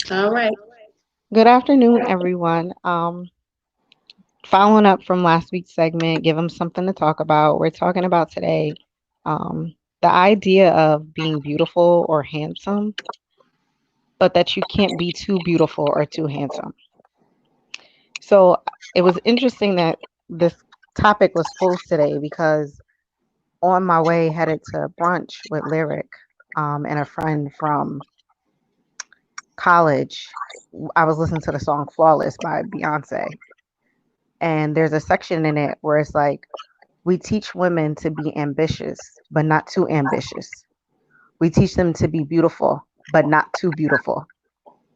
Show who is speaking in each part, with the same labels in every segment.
Speaker 1: All right.
Speaker 2: Good afternoon, everyone. Following up from last week's segment, give them something to talk about. We're talking about today the idea of being beautiful or handsome, but that you can't be too beautiful or too handsome. So it was interesting that this topic was posed today because on my way headed to brunch with Lyric and a friend from college, I was listening to the song Flawless by Beyonce. And there's a section in it where it's like, we teach women to be ambitious, but not too ambitious. We teach them to be beautiful, but not too beautiful.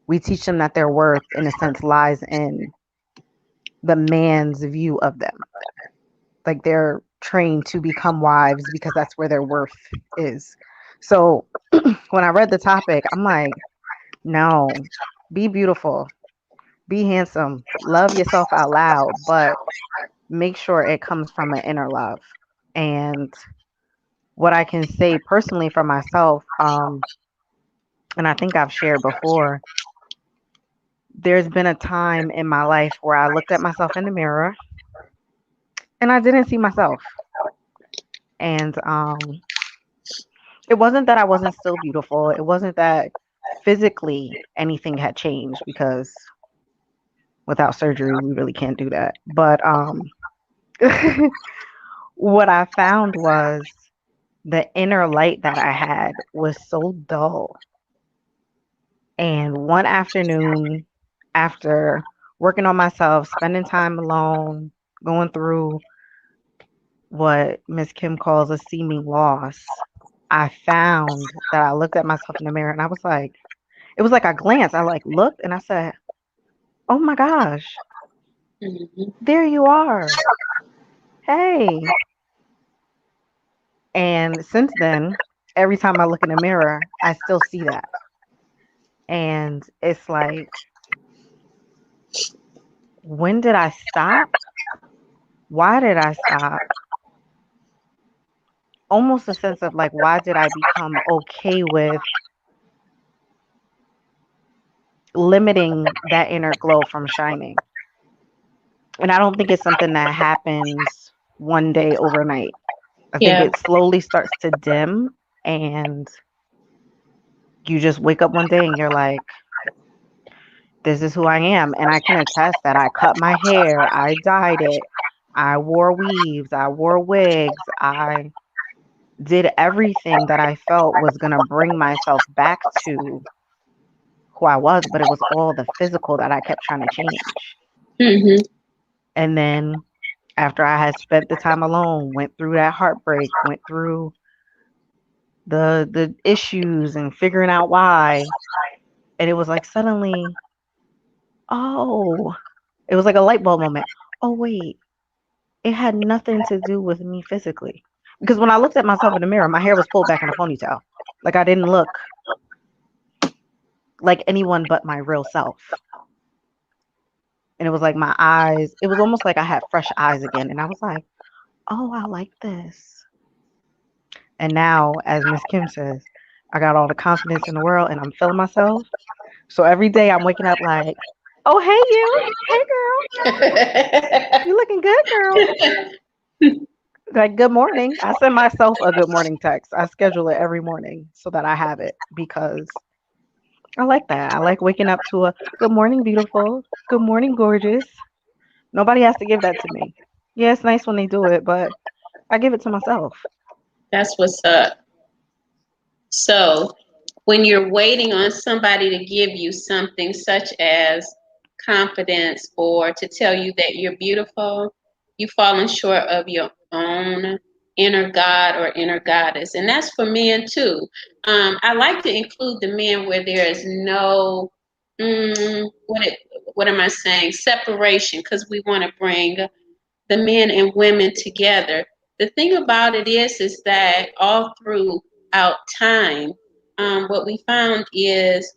Speaker 2: We teach them that their worth, in a sense, lies in the man's view of them. Like they're trained to become wives because that's where their worth is. So when I read the topic, I'm like, no, be beautiful, be handsome, love yourself out loud, but make sure it comes from an inner love. And what I can say personally for myself, and I think I've shared before, there's been a time in my life where I looked at myself in the mirror and I didn't see myself. And it wasn't that I wasn't still beautiful. It wasn't that physically anything had changed because without surgery, we really can't do that. But what I found was the inner light that I had was so dull. And one afternoon, after working on myself, spending time alone, going through what Miss Kim calls a seeming loss, I found that I looked at myself in the mirror and I was like, it was like I glanced, I like looked and I said, oh my gosh,
Speaker 1: Mhm.
Speaker 2: there you are. Hey. And since then, every time I look in the mirror, I still see that. And it's like, when did I stop? Why did I stop? Almost a sense of like, why did I become okay with limiting that inner glow from shining? And I don't think it's something that happens one day overnight. I think
Speaker 1: Yeah.
Speaker 2: it slowly starts to dim and you just wake up one day and you're like, this is who I am. And I can attest that I cut my hair, I dyed it, I wore weaves, I wore wigs, I did everything that I felt was going to bring myself back to who I was, but it was all the physical that I kept trying to change.
Speaker 1: Hmm.
Speaker 2: And then after I had spent the time alone, went through that heartbreak, went through the issues and figuring out why, and it was like suddenly, oh, it was like a light bulb moment. Oh wait, it had nothing to do with me physically. Because when I looked at myself in the mirror, my hair was pulled back in a ponytail. Like I didn't look like anyone but my real self. And it was like my eyes, it was almost like I had fresh eyes again. And I was like, oh, I like this. And now, as Miss Kim says, I got all the confidence in the world and I'm feeling myself. So every day I'm waking up like, oh, hey, you. Hey, girl. You looking good, girl. Like, good morning. I send myself a good morning text. I schedule it every morning so that I have it because I like that. I like waking up to a good morning, beautiful. Good morning, gorgeous. Nobody has to give that to me. Yeah, it's nice when they do it, but I give it to myself.
Speaker 1: That's what's up. So, when you're waiting on somebody to give you something such as confidence or to tell you that you're beautiful, you've fallen short of your own inner God or inner goddess. And that's for men too. I like to include the men where there is no, what am I saying? Separation, because we want to bring the men and women together. The thing about it is that all throughout time, what we found is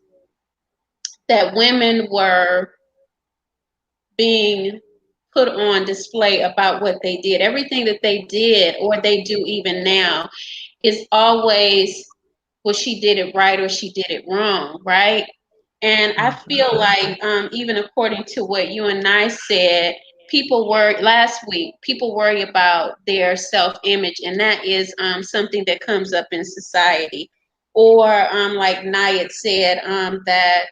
Speaker 1: that women were being put on display about what they did. Everything that they did or they do even now is always, well, she did it right or she did it wrong, right? And I
Speaker 2: Mhm.
Speaker 1: feel like, even according to what you and I said, people worry last week, people worry about their self-image, and that is something that comes up in society. Or like Nayat said, that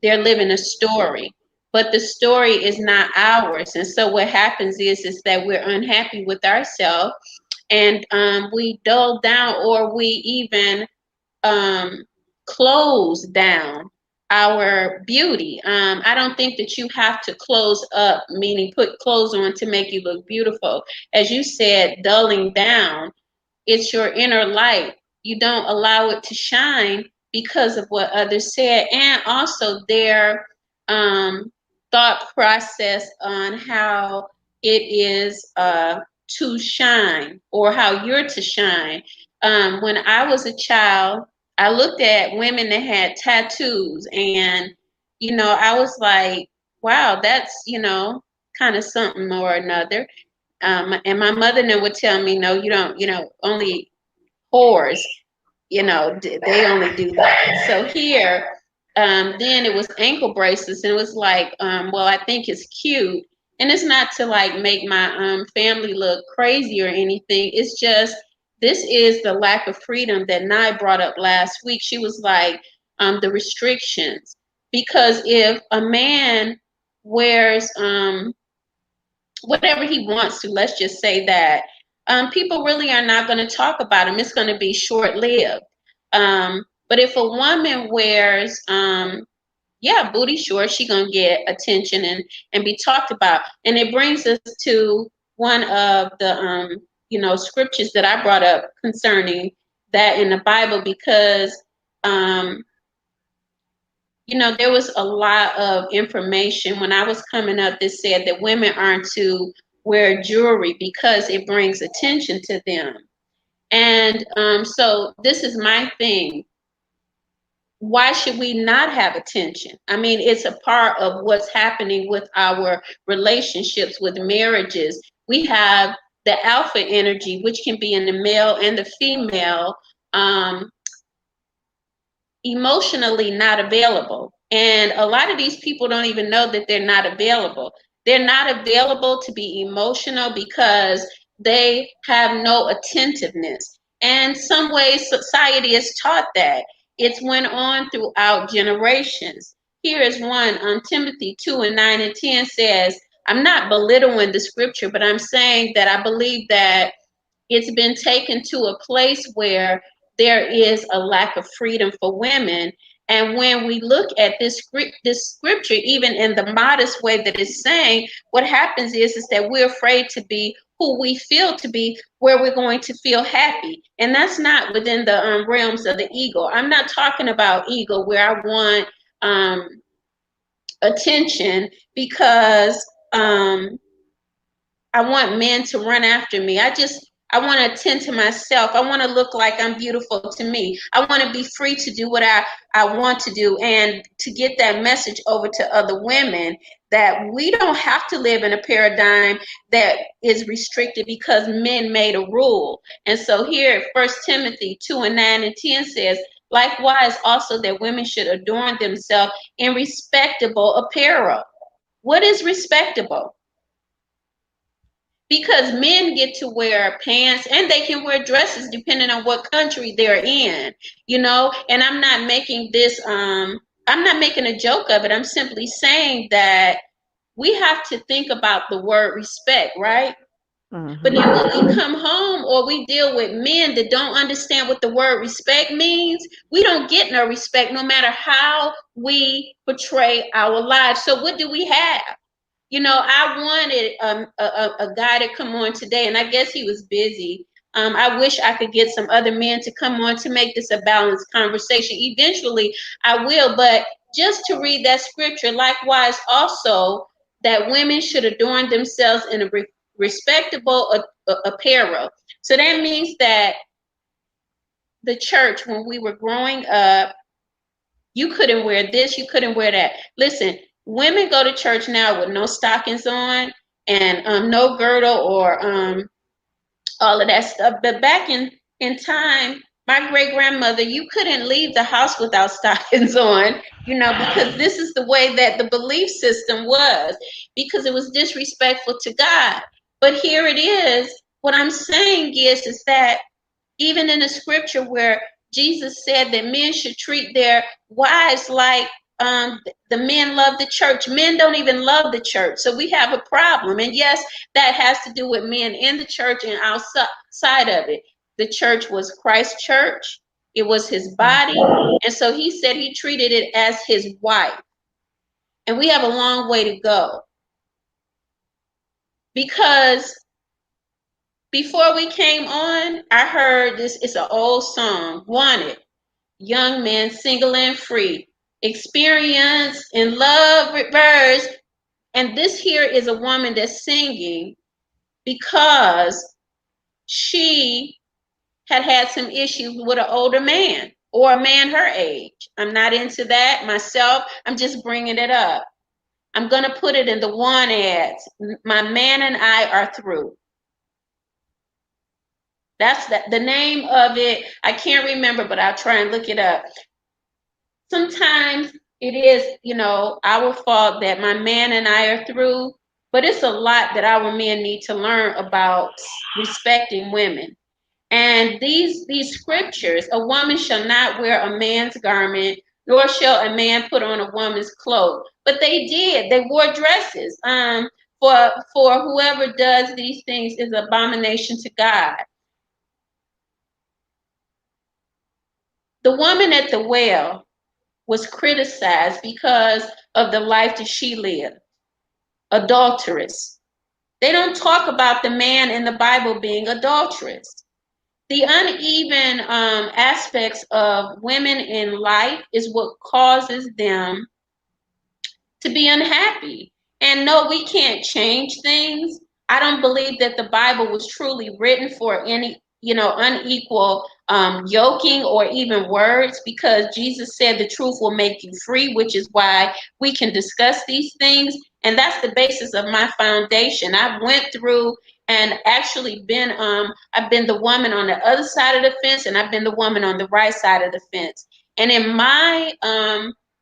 Speaker 1: they're living a story, but the story is not ours. And so what happens is that we're unhappy with ourselves, and we dull down, or we even um, close down our beauty. I don't think that you have to close up, meaning put clothes on to make you look beautiful. As you said, dulling down, it's your inner light. You don't allow it to shine because of what others said, and also their um, thought process on how it is to shine, or how you're to shine. When I was a child, I looked at women that had tattoos, and I was like, wow, that's kind of something or another. And my mother then would tell me, no, you don't, only whores, they only do that. So here, then it was ankle bracelets, and it was like, well, I think it's cute. And it's not to like make my family look crazy or anything. It's just, this is the lack of freedom that Nye brought up last week. She was like, the restrictions. Because if a man wears whatever he wants to, let's just say that, people really are not going to talk about him. It's going to be short lived. But if a woman wears, yeah, booty shorts, she going to get attention and be talked about. And it brings us to one of the, scriptures that I brought up concerning that in the Bible, because, um, there was a lot of information when I was coming up that said that women aren't to wear jewelry because it brings attention to them. And so this is my thing. Why should we not have attention? I mean, it's a part of what's happening with our relationships, with marriages. We have the alpha energy, which can be in the male and the female. Emotionally not available. And a lot of these people don't even know that they're not available. They're not available to be emotional because they have no attentiveness. And some ways society has taught that. It's went on throughout generations. Here is one, Timothy 2 and 9 and 10 says, I'm not belittling the scripture, but I'm saying that I believe that it's been taken to a place where there is a lack of freedom for women. And when we look at this scripture, even in the modest way that it's saying, what happens is that we're afraid to be who we feel to be, where we're going to feel happy. And that's not within the realms of the ego. I'm not talking about ego where I want attention because I want men to run after me. I want to attend to myself. I want to look like I'm beautiful to me. I want to be free to do what I want to do, and to get that message over to other women that we don't have to live in a paradigm that is restricted because men made a rule. And so here, 1 Timothy 2 and 9 and 10 says, likewise also that women should adorn themselves in respectable apparel. What is respectable? Because men get to wear pants and they can wear dresses depending on what country they're in, and I'm not making a joke of it. I'm simply saying that we have to think about the word respect, right? But then
Speaker 2: Mhm.
Speaker 1: when we come home or we deal with men that don't understand what the word respect means, we don't get no respect no matter how we portray our lives. So what do we have? I wanted a guy to come on today, and I guess he was busy. I wish I could get some other men to come on to make this a balanced conversation. Eventually, I will, but just to read that scripture, likewise also that women should adorn themselves in a respectable apparel. So that means that the church, when we were growing up, you couldn't wear this, you couldn't wear that. Listen, women go to church now with no stockings on and no girdle or all of that stuff. But back in time, My great grandmother, you couldn't leave the house without stockings on, because this is the way that the belief system was, because it was disrespectful to God. But here it is. What I'm saying is that even in the scripture where Jesus said that men should treat their wives like the men love the church. Men don't even love the church. So we have a problem. And yes, that has to do with men in the church and outside of it. The church was Christ's church. It was his body. And so he said he treated it as his wife. And we have a long way to go. Because before we came on, I heard this. It's an old song, Wanted. Young men, single and free. Experience in love reverse. And this here is a woman that's singing because she had some issues with an older man or a man her age. I'm not into that myself. I'm just bringing it up. I'm going to put it in the one ads. My man and I are through. That's the name of it. I can't remember, but I'll try and look it up. Sometimes it is, our fault that my man and I are through, but it's a lot that our men need to learn about respecting women. And these scriptures, a woman shall not wear a man's garment, nor shall a man put on a woman's clothes. But they did. They wore dresses. For whoever does these things is abomination to God. The woman at the well was criticized because of the life that she lived. Adulteress. They don't talk about the man in the Bible being adulterous. The uneven aspects of women in life is what causes them to be unhappy. And no, we can't change things. I don't believe that the Bible was truly written for any, unequal yoking or even words, because Jesus said the truth will make you free, which is why we can discuss these things. And that's the basis of my foundation. I've went through and actually I've been the woman on the other side of the fence, and I've been the woman on the right side of the fence. And in my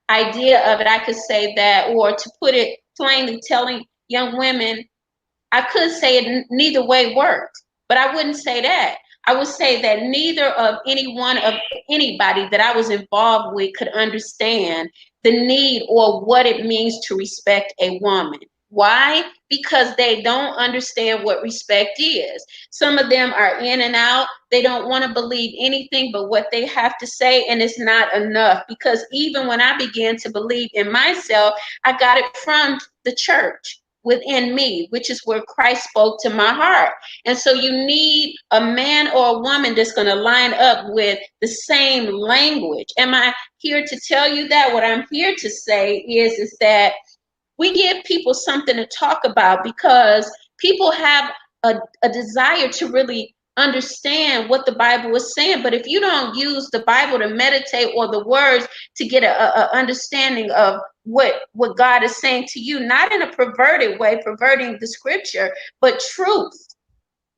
Speaker 1: idea of it, I could say that, or to put it plainly, telling young women, I could say it neither way worked, but I wouldn't say that. I would say that neither of anybody that I was involved with could understand the need or what it means to respect a woman. Why? Because they don't understand what respect is. Some of them are in and out. They don't want to believe anything but what they have to say, and it's not enough. Because even when I began to believe in myself, I got it from the church within me, which is where Christ spoke to my heart. And so you need a man or a woman that's going to line up with the same language. Am I here to tell you that? What I'm here to say is that we give people something to talk about, because people have a desire to really understand what the Bible is saying. But if you don't use the Bible to meditate, or the words to get a understanding of what God is saying to you, not in a perverted way, perverting the scripture, but truth,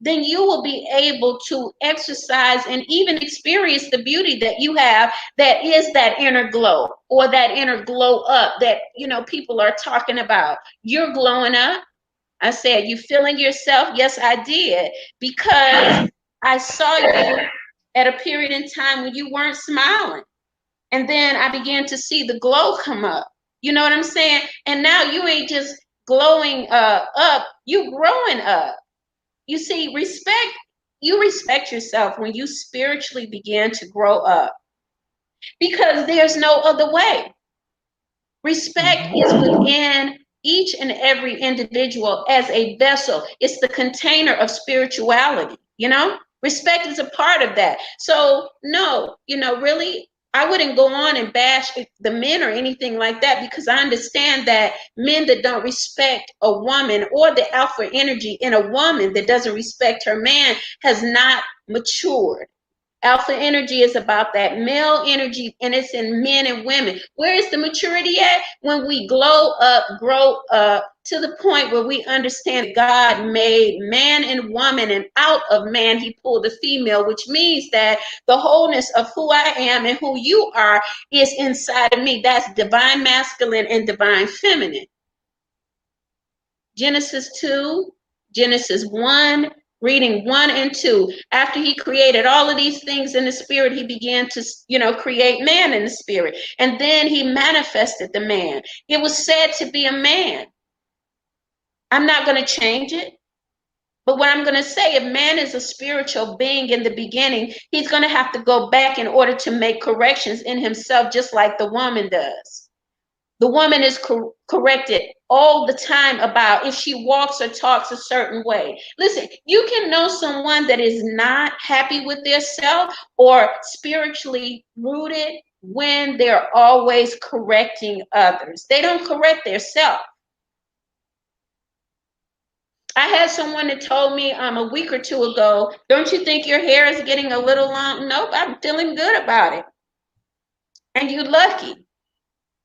Speaker 1: then you will be able to exercise and even experience the beauty that you have, that is that inner glow, or that inner glow up that, people are talking about. You're glowing up. I said, you feeling yourself? Yes, I did, because I saw you at a period in time when you weren't smiling. And then I began to see the glow come up. You know what I'm saying? And now you ain't just glowing up, you growing up. You see, you respect yourself when you spiritually begin to grow up, because there's no other way. Respect is within each and every individual as a vessel. It's the container of spirituality, Respect is a part of that. So, no, really, I wouldn't go on and bash the men or anything like that, because I understand that men that don't respect a woman, or the alpha energy in a woman that doesn't respect her man, has not matured. Alpha energy is about that male energy, and it's in men and women. Where is the maturity at? When we glow up, grow up to the point where we understand that God made man and woman, and out of man he pulled the female, which means that the wholeness of who I am and who you are is inside of me. That's divine masculine and divine feminine. Genesis 2, Genesis 1, reading 1 and 2. After he created all of these things in the spirit, he began to, create man in the spirit. And then he manifested the man. It was said to be a man. I'm not going to change it. But what I'm going to say, if man is a spiritual being in the beginning, he's going to have to go back in order to make corrections in himself, just like the woman does. The woman is corrected all the time about if she walks or talks a certain way. Listen, you can know someone that is not happy with their self or spiritually rooted when they're always correcting others. They don't correct their self. I had someone that told me a week or two ago, don't you think your hair is getting a little long? Nope, I'm feeling good about it. And you're lucky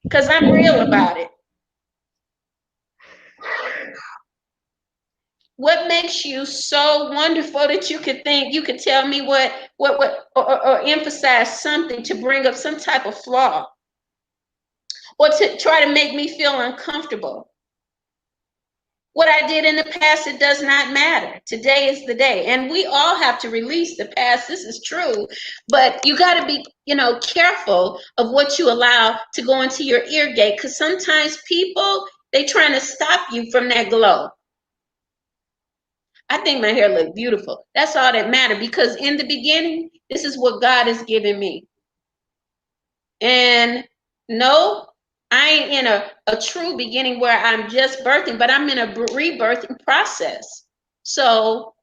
Speaker 1: because I'm real about it. What makes you so wonderful that you could tell me or emphasize something to bring up some type of flaw or to try to make me feel uncomfortable? What I did in the past, it does not matter. Today is the day. And we all have to release the past. This is true. But you got to be, careful of what you allow to go into your ear gate. Because sometimes people, they trying to stop you from that glow. I think my hair look beautiful. That's all that matters, because in the beginning, this is what God has given me. And no, I ain't in a true beginning where I'm just birthing, but I'm in a rebirthing process. So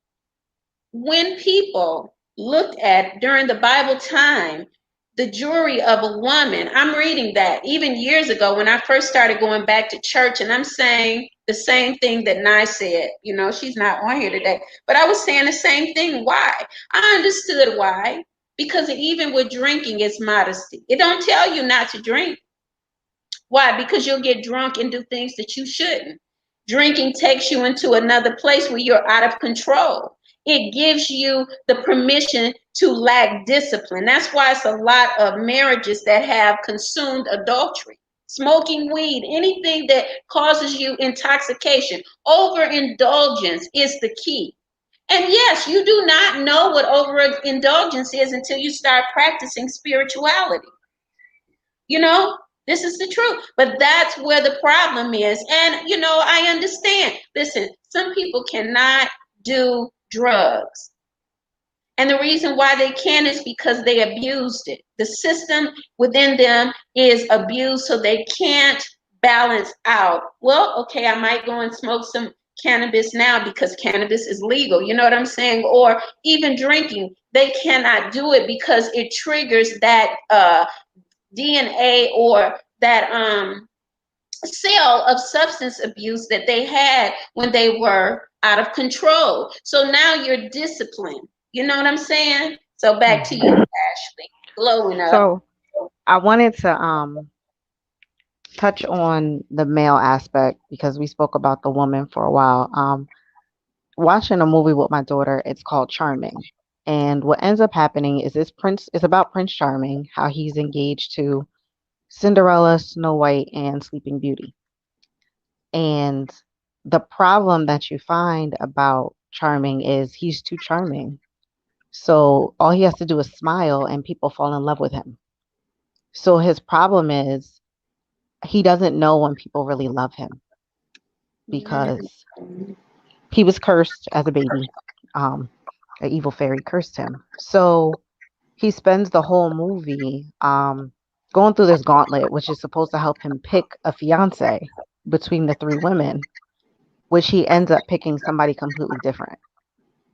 Speaker 1: when people looked at during the Bible time, the jewelry of a woman, I'm reading that even years ago when I first started going back to church, and I'm saying the same thing that Nye said. She's not on here today, but I was saying the same thing. Why? I understood why. Because even with drinking, it's modesty. It don't tell you not to drink. Why? Because you'll get drunk and do things that you shouldn't. Drinking takes you into another place where you're out of control. It gives you the permission to lack discipline. That's why it's a lot of marriages that have consumed adultery. Smoking weed, anything that causes you intoxication. Overindulgence is the key. And yes, you do not know what overindulgence is until you start practicing spirituality. This is the truth. But that's where the problem is. And, I understand. Listen, some people cannot do drugs. And the reason why they can is because they abused it. The system within them is abused, so they can't balance out. Well, okay, I might go and smoke some cannabis now because cannabis is legal. You know what I'm saying? Or even drinking. They cannot do it because it triggers that DNA or that cell of substance abuse that they had when they were out of control. So now you're disciplined. You know what I'm saying? So back to you, Ashley. Glowing up.
Speaker 2: So I wanted to touch on the male aspect because we spoke about the woman for a while. Watching a movie with my daughter, it's called Charming. And what ends up happening is it's about Prince Charming, how he's engaged to Cinderella, Snow White, and Sleeping Beauty. And the problem that you find about Charming is he's too charming. So all he has to do is smile and people fall in love with him. So his problem is he doesn't know when people really love him because he was cursed as a baby. An evil fairy cursed him. So he spends the whole movie going through this gauntlet, which is supposed to help him pick a fiance between the three women, which he ends up picking somebody completely different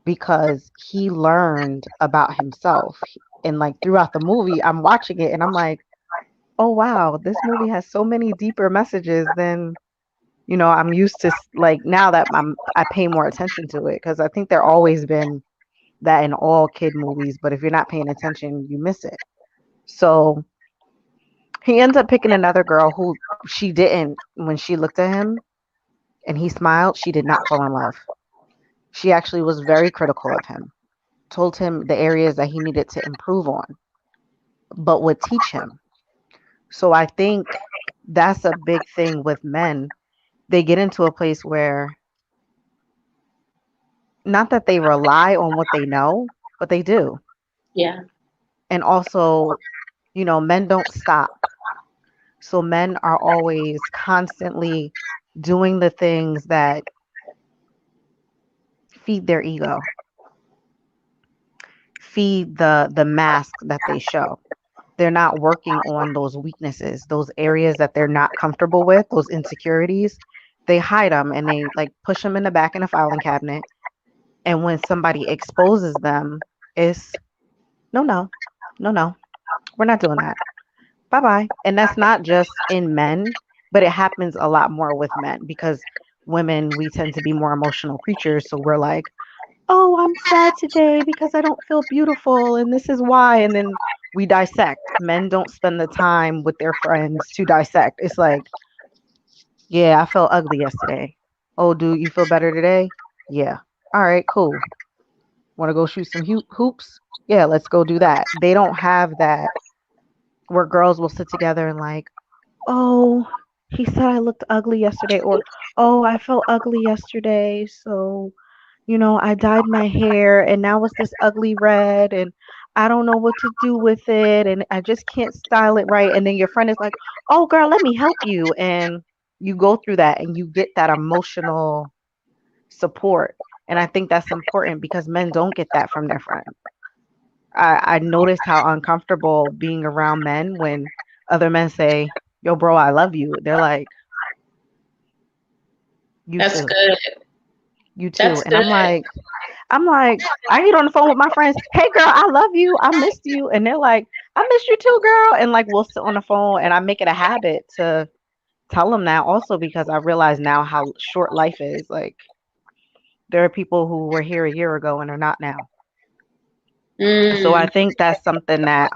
Speaker 2: because he learned about himself. And like throughout the movie, I'm watching it and I'm like, oh wow, this movie has so many deeper messages than I'm used to. Like now that I pay more attention to it because I think there always been that in all kid movies, but if you're not paying attention, you miss it. So he ends up picking another girl who she didn't, when she looked at him and he smiled, she did not fall in love. She actually was very critical of him, told him the areas that he needed to improve on, but would teach him. So I think that's a big thing with men. They get into a place where, not that they rely on what they know, but they do.
Speaker 1: Yeah.
Speaker 2: And also, men don't stop. So men are always constantly doing the things that feed their ego, feed the mask that they show. They're not working on those weaknesses, those areas that they're not comfortable with, those insecurities. They hide them and they like push them in the back in a filing cabinet. And when somebody exposes them, it's no, no, no, no, we're not doing that. Bye bye. And that's not just in men, but it happens a lot more with men because women, we tend to be more emotional creatures. So we're like, oh, I'm sad today because I don't feel beautiful and this is why. And then we dissect. Men don't spend the time with their friends to dissect. It's like, yeah, I felt ugly yesterday. Oh, do you feel better today? Yeah. All right, cool. Want to go shoot some hoops? Yeah, let's go do that. They don't have that where girls will sit together and like, oh, he said I looked ugly yesterday, or oh, I felt ugly yesterday, so I dyed my hair and now it's this ugly red and I don't know what to do with it and I just can't style it right. And then your friend is like, oh, girl, let me help you. And you go through that and you get that emotional support. And I think that's important because men don't get that from their friends. I noticed how uncomfortable being around men when other men say, yo, bro, I love you. They're like, you
Speaker 1: That's
Speaker 2: too,
Speaker 1: good.
Speaker 2: you too.
Speaker 1: That's
Speaker 2: And
Speaker 1: good.
Speaker 2: I'm like, I get on the phone with my friends. Hey, girl, I love you. I missed you. And they're like, I missed you too, girl. And like, we'll sit on the phone and I make it a habit to tell them that also because I realize now how short life is. Like, there are people who were here a year ago and are not now. So I
Speaker 1: Mm,
Speaker 2: think that's something that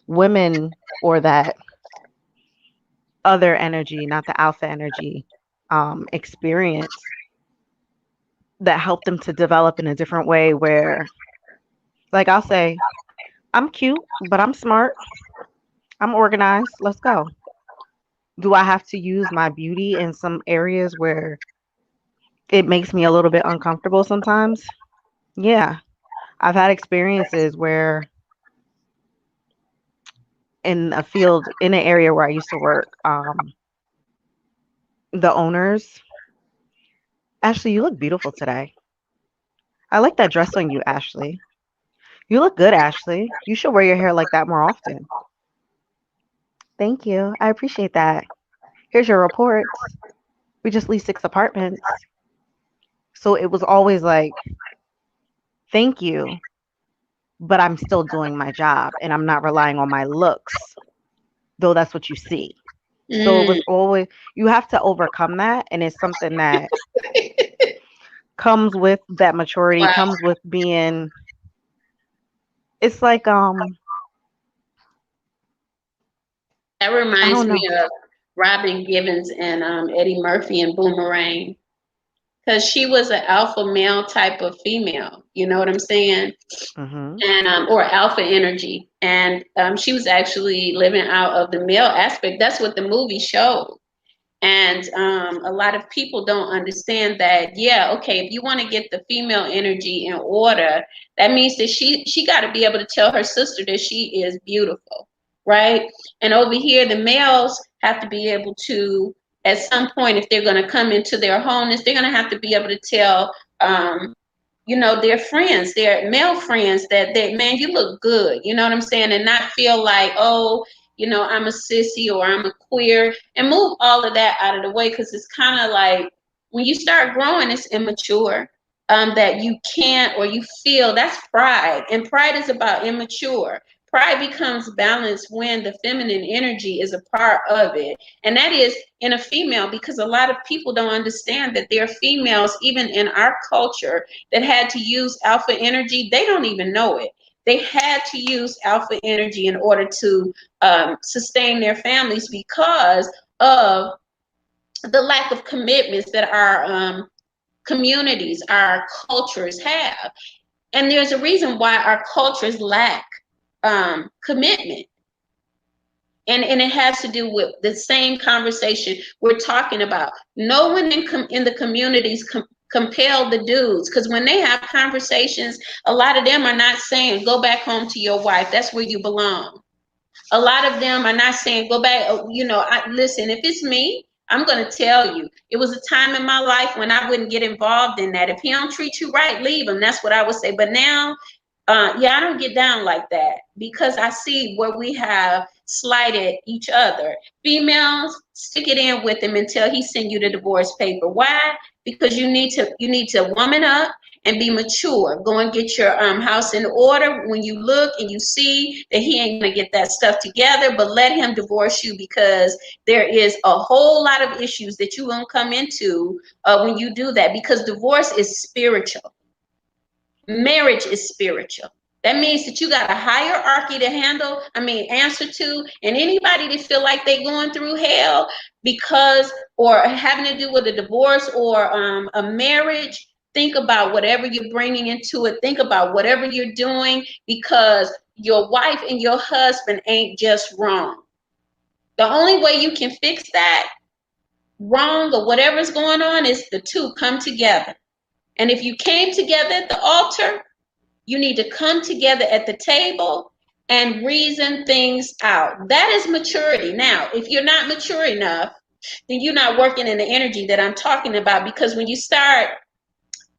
Speaker 2: women or that other energy, not the alpha energy, experience that helped them to develop in a different way where, like, I'll say, I'm cute, but I'm smart. I'm organized. Let's go. Do I have to use my beauty in some areas where it makes me a little bit uncomfortable sometimes? Yeah. I've had experiences where in a field, in an area where I used to work, the owners, Ashley, you look beautiful today. I like that dress on you, Ashley. You look good, Ashley. You should wear your hair like that more often. Thank you. I appreciate that. Here's your reports. We just leased 6 apartments. So it was always like, thank you, but I'm still doing my job and I'm not relying on my looks, though that's what you see. So it
Speaker 1: mm.
Speaker 2: was always, you have to overcome that. And it's something that comes with that maturity,
Speaker 1: Wow.
Speaker 2: comes with being, it's like,
Speaker 1: That
Speaker 2: I
Speaker 1: reminds
Speaker 2: don't
Speaker 1: me
Speaker 2: know.
Speaker 1: of Robin Givens and Eddie Murphy in Boomerang. Because she was an alpha male type of female. You know what I'm saying?
Speaker 2: Hmm.
Speaker 1: And or alpha energy. And she was actually living out of the male aspect. That's what the movie showed. And a lot of people don't understand that. Yeah, okay, if you want to get the female energy in order, that means that she got to be able to tell her sister that she is beautiful, right? And over here, the males have to be able to, at some point, if they're going to come into their wholeness, they're going to have to be able to tell their friends, their male friends, that man, you look good, you know what I'm saying, and not feel like, oh, I'm a sissy or I'm a queer, and move all of that out of the way, because it's kind of like when you start growing, it's immature. That you can't, or you feel, that's pride, and pride is about immature. Pride becomes balanced when the feminine energy is a part of it. And that is in a female, because a lot of people don't understand that there are females, even in our culture, that had to use alpha energy. They don't even know it. They had to use alpha energy in order to sustain their families because of the lack of commitments that our communities, our cultures have. And there's a reason why our cultures lack commitment. And it has to do with the same conversation we're talking about. No one in the communities compel the dudes, because when they have conversations, a lot of them are not saying, go back home to your wife. That's where you belong. A lot of them are not saying, go back. Listen, if it's me, I'm going to tell you. It was a time in my life when I wouldn't get involved in that. If he don't treat you right, leave him. That's what I would say. But now, I don't get down like that, because I see where we have slighted each other. Females, stick it in with him until he send you the divorce paper. Why? Because you need to woman up and be mature. Go and get your house in order. When you look and you see that he ain't gonna get that stuff together, but let him divorce you, because there is a whole lot of issues that you won't come into when you do that, because divorce is spiritual. Marriage is spiritual. That means that you got a hierarchy to answer to, and anybody that feel like they going through hell or having to do with a divorce or a marriage, think about whatever you're bringing into it. Think about whatever you're doing, because your wife and your husband ain't just wrong. The only way you can fix that wrong or whatever's going on is the two come together. And if you came together at the altar, you need to come together at the table and reason things out. That is maturity. Now, if you're not mature enough, then you're not working in the energy that I'm talking about, because when you start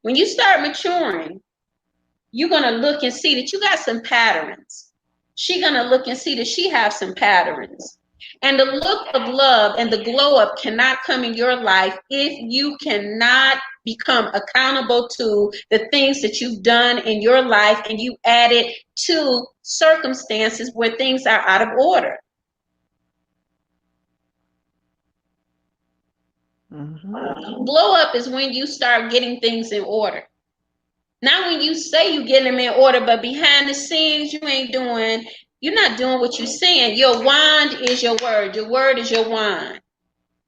Speaker 1: maturing, you're going to look and see that you got some patterns. She's going to look and see that she has some patterns. And the look of love and the glow up cannot come in your life if you cannot become accountable to the things that you've done in your life and you add it to circumstances where things are out of order. Mm-hmm. Glow up is when you start getting things in order. Not when you say you get them in order, but behind the scenes, you're not doing what you're saying. Your wand is your word. Your word is your wand.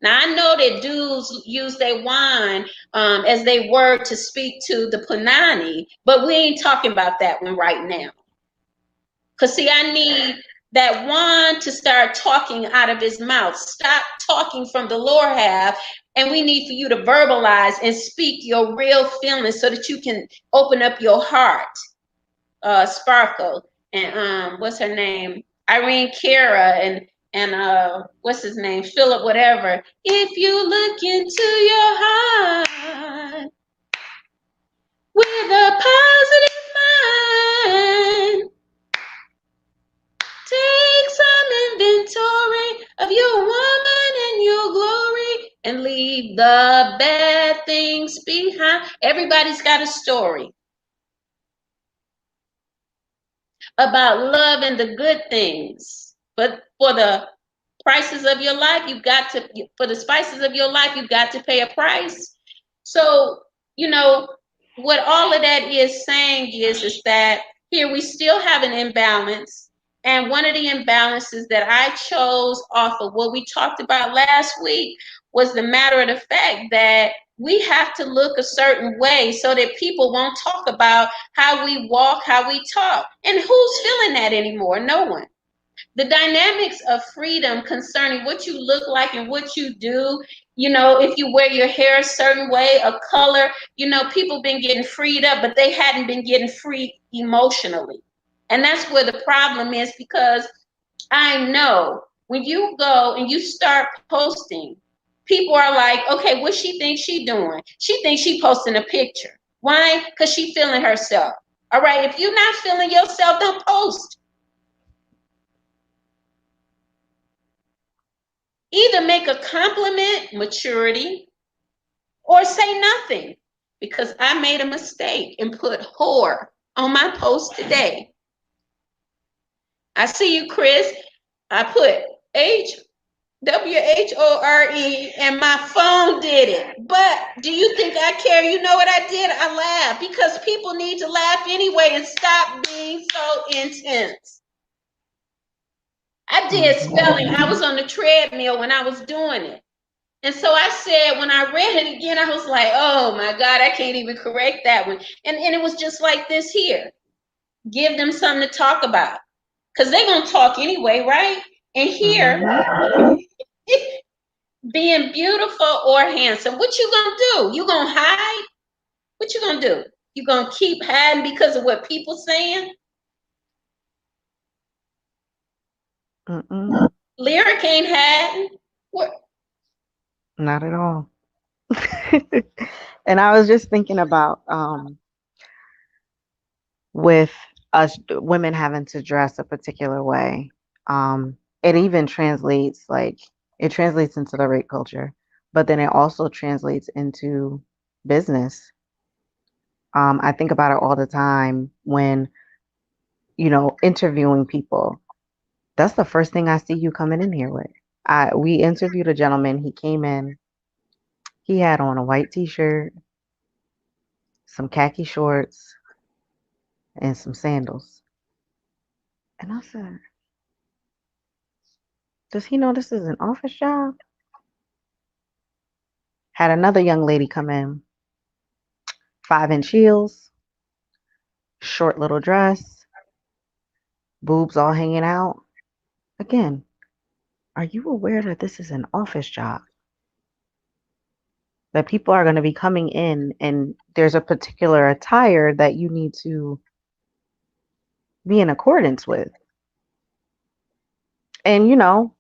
Speaker 1: Now, I know that dudes use their wand as their word to speak to the punani, but we ain't talking about that one right now. Because, see, I need that wand to start talking out of his mouth. Stop talking from the lower half, and we need for you to verbalize and speak your real feelings so that you can open up your heart. Sparkle and what's her name? Irene Cara and what's his name? Philip, whatever. If you look into your heart with a positive mind, take some inventory of your woman and your glory and leave the bad things behind. Everybody's got a story about love and the good things. But for the prices of your life, for the spices of your life, you've got to pay a price. So, what all of that is saying is that here we still have an imbalance. And one of the imbalances that I chose off of what we talked about last week was the matter of the fact that we have to look a certain way so that people won't talk about how we walk, how we talk. And who's feeling that anymore? No one. The dynamics of freedom concerning what you look like and what you do, if you wear your hair a certain way, a color, people been getting freed up, but they hadn't been getting free emotionally. And that's where the problem is, because I know when you go and you start posting, people are like, okay, what she thinks she doing? She thinks she posting a picture. Why? Because she feeling herself. All right, if you're not feeling yourself, don't post. Either make a compliment, maturity, or say nothing. Because I made a mistake and put whore on my post today. I see you, Chris. I put WHORE and my phone did it. But do you think I care? You know what I did? I laughed because people need to laugh anyway and stop being so intense. I did spelling. I was on the treadmill when I was doing it. And so I said, when I read it again, I was like, oh my God, I can't even correct that one. And it was just like this here. Give them something to talk about. Because they're going to talk anyway, right? And here, being beautiful or handsome, what you going to do? You going to hide? What you going to do? You going to keep hiding because of what people saying? Lyric ain't hiding. What?
Speaker 2: Not at all. And I was just thinking about with us women having to dress a particular way. It even translates it translates into the rape culture, but then it also translates into business. I think about it all the time when, interviewing people. That's the first thing I see you coming in here with. We interviewed a gentleman. He came in. He had on a white t-shirt, some khaki shorts, and some sandals. And I said, does he know this is an office job? Had another young lady come in, 5-inch heels, short little dress, boobs all hanging out. Again, are you aware that this is an office job? That people are going to be coming in and there's a particular attire that you need to be in accordance with. And,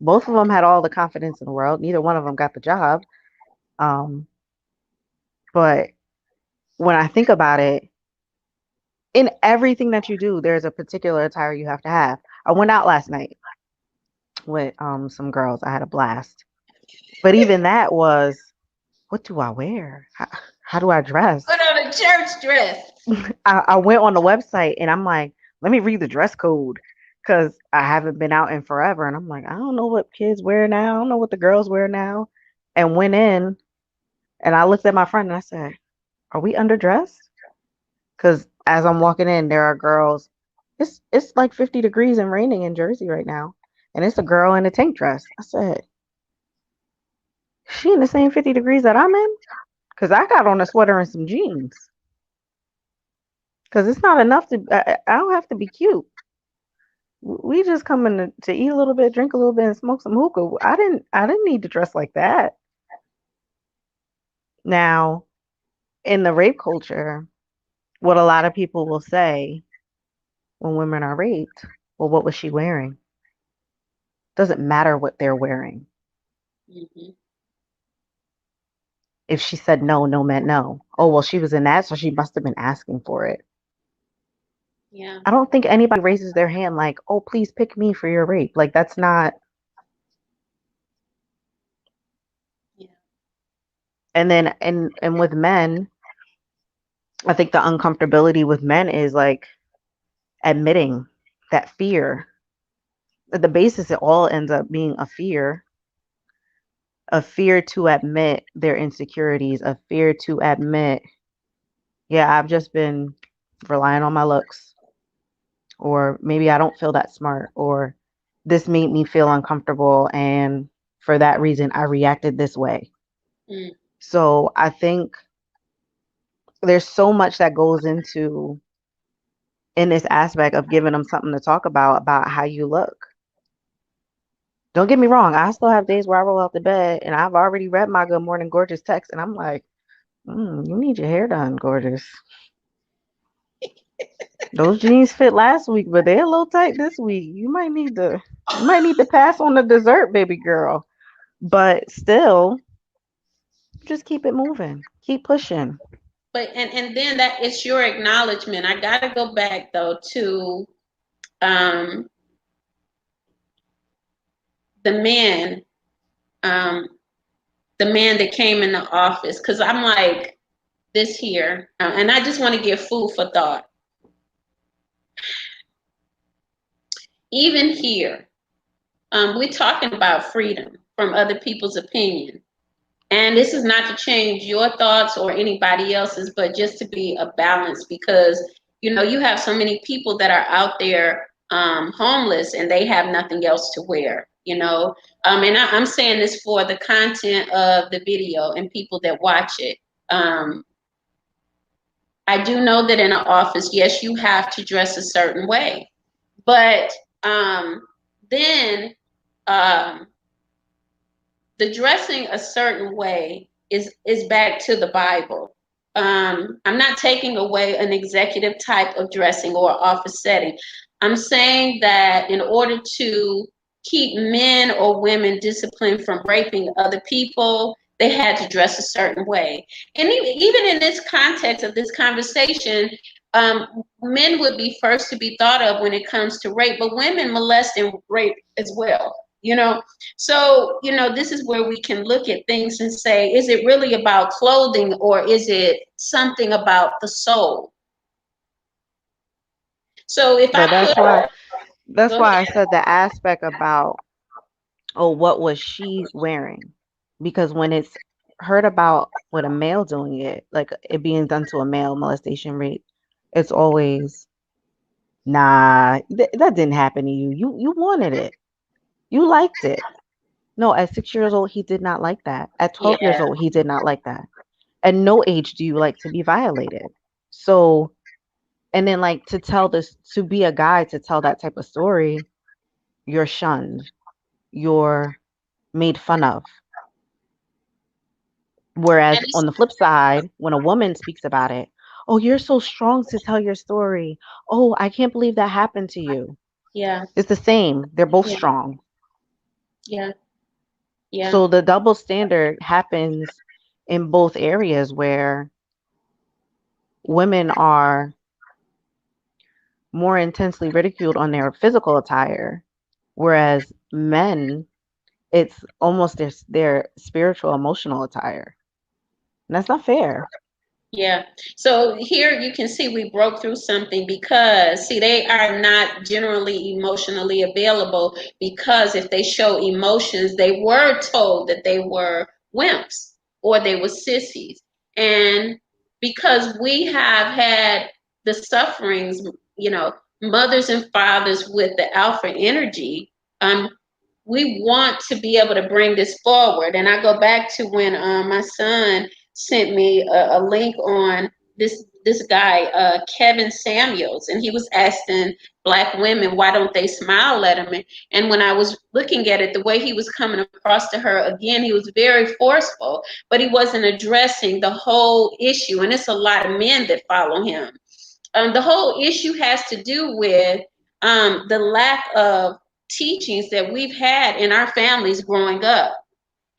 Speaker 2: both of them had all the confidence in the world. Neither one of them got the job. But when I think about it, in everything that you do, there's a particular attire you have to have. I went out last night with some girls. I had a blast. But even that was, what do I wear? How do I dress?
Speaker 1: Put on a church dress.
Speaker 2: I went on the website and I'm like, let me read the dress code because I haven't been out in forever. And I'm like, I don't know what kids wear now. I don't know what the girls wear now. And went in and I looked at my friend and I said, are we underdressed? Because as I'm walking in, there are girls. It's like 50 degrees and raining in Jersey right now. And it's a girl in a tank dress. I said, she in the same 50 degrees that I'm in? Because I got on a sweater and some jeans. Because it's not enough I don't have to be cute. We just coming to eat a little bit, drink a little bit, and smoke some hookah. I didn't need to dress like that. Now, in the rape culture, what a lot of people will say when women are raped, well, what was she wearing? Doesn't matter what they're wearing. If she said no, no meant no. Oh, well, she was in that, so she must have been asking for it.
Speaker 1: Yeah.
Speaker 2: I don't think anybody raises their hand like, oh, please pick me for your rape. Like, that's not.
Speaker 1: Yeah.
Speaker 2: And then, and with men, I think the uncomfortability with men is like admitting that fear. At the basis, it all ends up being a fear to admit their insecurities, a fear to admit, yeah, I've just been relying on my looks, or maybe I don't feel that smart, or this made me feel uncomfortable, and for that reason, I reacted this way. So I think there's so much that goes into in this aspect of giving them something to talk about how you look. Don't get me wrong. I still have days where I roll out the bed and I've already read my good morning gorgeous text and I'm like, you need your hair done, gorgeous. Those jeans fit last week, but they're a little tight this week. You might need to pass on the dessert, baby girl. But still, just keep it moving. Keep pushing.
Speaker 1: But and then that it's your acknowledgement. I gotta go back though to the man, the man that came in the office, because I'm like this here, and I just want to give food for thought. even here, we're talking about freedom from other people's opinion. And this is not to change your thoughts or anybody else's, but just to be a balance, because you have so many people that are out there homeless and they have nothing else to wear. And I'm saying this for the content of the video and people that watch it. I do know that in an office, yes, you have to dress a certain way, but then um, the dressing a certain way is back to the Bible. I'm not taking away an executive type of dressing or office setting. I'm saying that in order to keep men or women disciplined from raping other people, they had to dress a certain way. And even in this context of this conversation, men would be first to be thought of when it comes to rape, but women molest and rape as well. So, this is where we can look at things and say, is it really about clothing or is it something about the soul? So if
Speaker 2: But
Speaker 1: I
Speaker 2: that's
Speaker 1: go
Speaker 2: why I
Speaker 1: ahead.
Speaker 2: said the aspect about, oh, what was she wearing? Because when it's heard about with a male doing it, like it being done to a male, molestation rape, it's always, nah, that didn't happen to you. You wanted it. You liked it. No, at 6 years old, he did not like that. At 12 years
Speaker 1: Yeah,
Speaker 2: old, he did not like that. At no age do you like to be violated. So, and then like to tell this, to be a guy to tell that type of story, you're shunned, you're made fun of.
Speaker 1: and
Speaker 2: Whereas on the flip side, when a woman speaks about it, oh, you're so strong to tell your story. Oh, I can't believe that happened to you.
Speaker 1: yeah,
Speaker 2: It's the same. They're both
Speaker 1: yeah,
Speaker 2: strong.
Speaker 1: yeah, yeah,
Speaker 2: So the double standard happens in both areas where women are more intensely ridiculed on their physical attire, whereas men, it's almost their spiritual, emotional attire. And that's not fair.
Speaker 1: yeah. So here you can see we broke through something because, see, they are not generally emotionally available because if they show emotions, they were told that they were wimps or they were sissies. And because we have had the sufferings, mothers and fathers with the alpha energy, um, we want to be able to bring this forward. And I go back to when my son sent me a link on this guy, Kevin Samuels, and he was asking Black women why don't they smile at him. And when I was looking at it, the way he was coming across to her, again, he was very forceful, but he wasn't addressing the whole issue. And it's a lot of men that follow him. The whole issue has to do with the lack of teachings that we've had in our families growing up.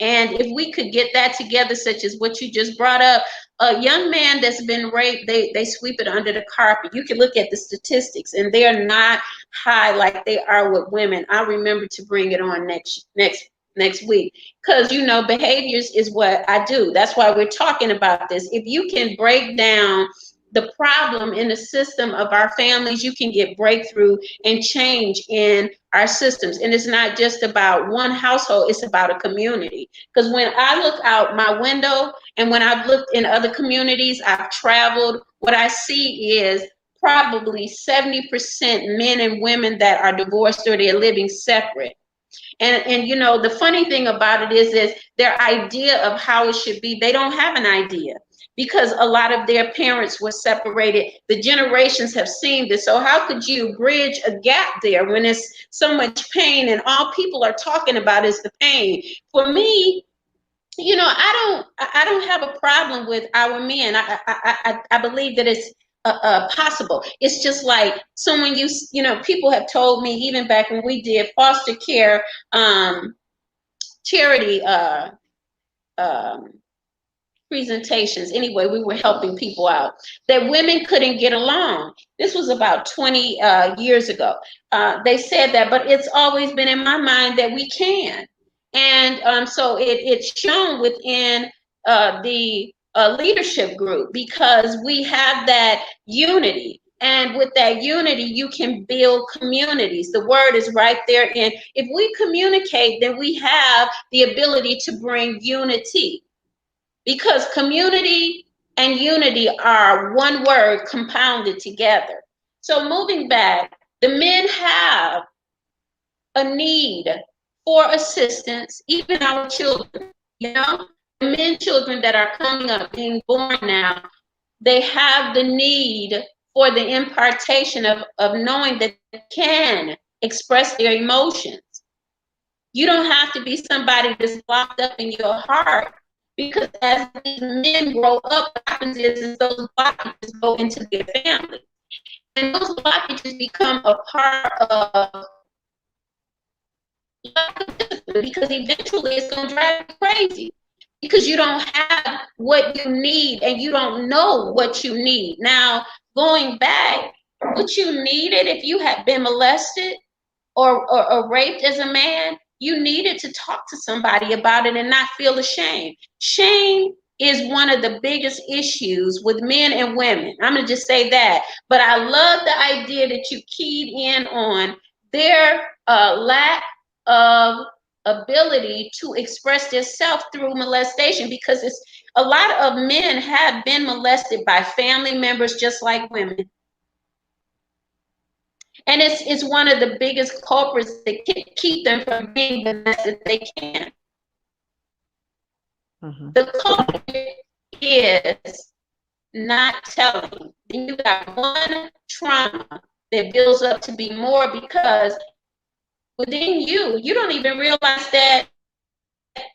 Speaker 1: And if we could get that together, such as what you just brought up, a young man that's been raped, they sweep it under the carpet. You can look at the statistics, and they're not high like they are with women. I remember to bring it on next week, because behaviors is what I do. That's why we're talking about this. If you can break down the problem in the system of our families, you can get breakthrough and change in our systems. And it's not just about one household, it's about a community. Because when I look out my window and when I've looked in other communities, I've traveled, what I see is probably 70% men and women that are divorced or they're living separate. And the funny thing about it is their idea of how it should be, they don't have an idea because a lot of their parents were separated. The generations have seen this. So how could you bridge a gap there when it's so much pain and all people are talking about is the pain? For me, I don't have a problem with our men. I believe that it's possible. It's just like someone people have told me even back when we did foster care charity um, presentations. Anyway, we were helping people out that women couldn't get along. This was about 20 years ago. They said that, but it's always been in my mind that we can. And so it's shown within the leadership group because we have that unity. And with that unity, you can build communities. The word is right there. And if we communicate, then we have the ability to bring unity, because community and unity are one word compounded together. So moving back, the men have a need for assistance, even our children, the men children that are coming up, being born now, they have the need for the impartation of knowing that they can express their emotions. You don't have to be somebody that's locked up in your heart, because as these men grow up, what happens is those blockages go into their family. And those blockages become a part of lack of discipline, because eventually it's going to drive you crazy, because you don't have what you need and you don't know what you need. Now, going back, what you needed if you had been molested or raped as a man, you needed to talk to somebody about it and not feel ashamed. Shame is one of the biggest issues with men and women. I'm going to just say that. But I love the idea that you keyed in on their lack of ability to express themselves through molestation, because it's a lot of men have been molested by family members just like women. And it's one of the biggest culprits that keep them from being the best that they can. The culprit is not telling. Then you got one trauma that builds up to be more, because within you, you don't even realize that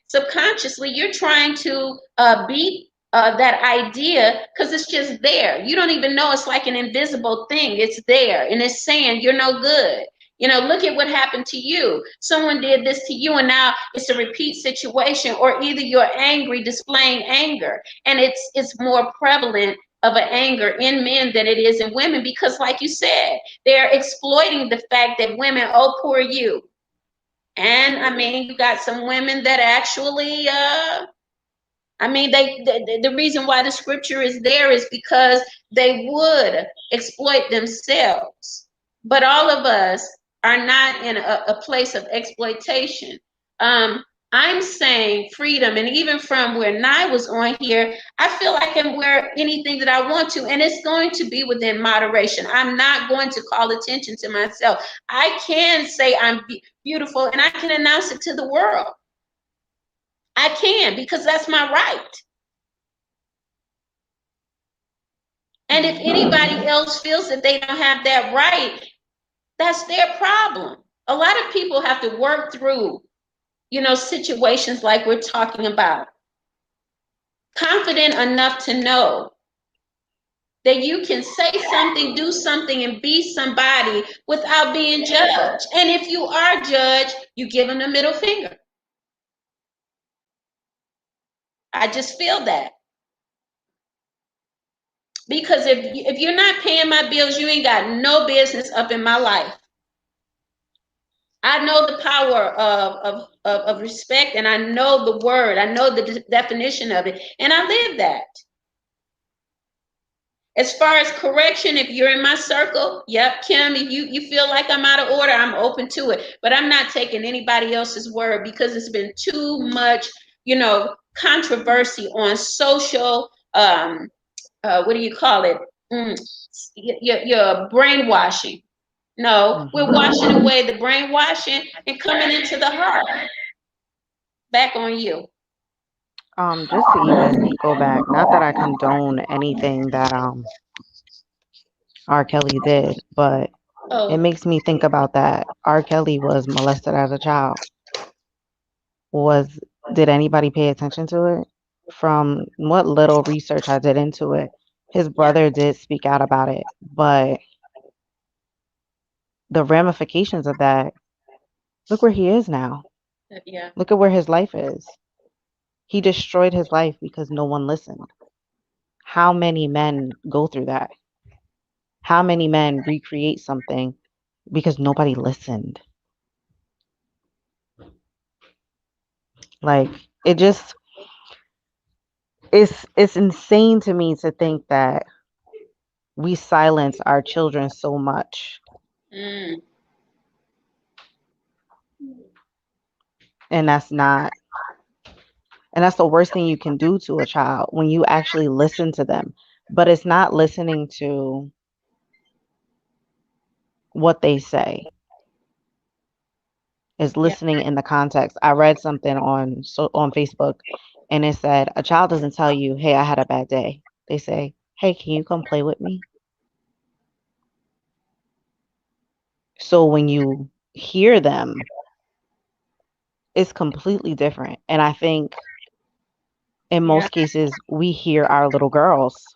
Speaker 1: subconsciously you're trying to beat that idea, because it's just there. You don't even know. It's like an invisible thing. It's there and it's saying you're no good. Look at what happened to you. Someone did this to you, and now it's a repeat situation. Or either you're angry, displaying anger, and it's more prevalent of an anger in men than it is in women, because like you said, they're exploiting the fact that women, oh, poor you. And I mean, you got some women that actually, the reason why the scripture is there is because they would exploit themselves. But all of us are not in a place of exploitation. I'm saying freedom, and even from when I was on here, I feel I can wear anything that I want to, and it's going to be within moderation. I'm not going to call attention to myself. I can say I'm beautiful, and I can announce it to the world. I can, because that's my right. And if anybody else feels that they don't have that right, that's their problem. A lot of people have to work through, situations like we're talking about. Confident enough to know that you can say something, do something, and be somebody without being judged. And if you are judged, you give them the middle finger. I just feel that. Because if you're not paying my bills, you ain't got no business up in my life. I know the power of respect, and I know the word. I know the definition of it, and I live that. As far as correction, if you're in my circle, yep, Kim, if you feel like I'm out of order, I'm open to it. But I'm not taking anybody else's word, because it's been too much, controversy on social, what do you call it? Your brainwashing. No, we're washing away the brainwashing and coming into the heart. Back on you.
Speaker 2: Just to even go back, not that I condone anything that R. Kelly did, but it
Speaker 1: Oh,
Speaker 2: makes me think about that. R. Kelly was molested as a child. Was Did anybody pay attention to it? From what little research I did into it, his
Speaker 1: yeah,
Speaker 2: brother did speak out about it, but the ramifications of that, look where he is now.
Speaker 1: yeah.
Speaker 2: Look at where his life is. He destroyed his life because no one listened. How many men go through that? How many men recreate something because nobody listened? Like, it just, it's insane to me to think that we silence our children so much.
Speaker 1: Mm.
Speaker 2: And that's not, and that's the worst thing you can do to a child, when you actually listen to them. But it's not listening to what they say, is
Speaker 1: Yeah.
Speaker 2: listening in the context. I read something on Facebook, and it said a child doesn't tell you, "Hey, I had a bad day." They say, "Hey, can you come play with me?" So when you hear them, it's completely different. And I think in
Speaker 1: Yeah.
Speaker 2: most cases we hear our little girls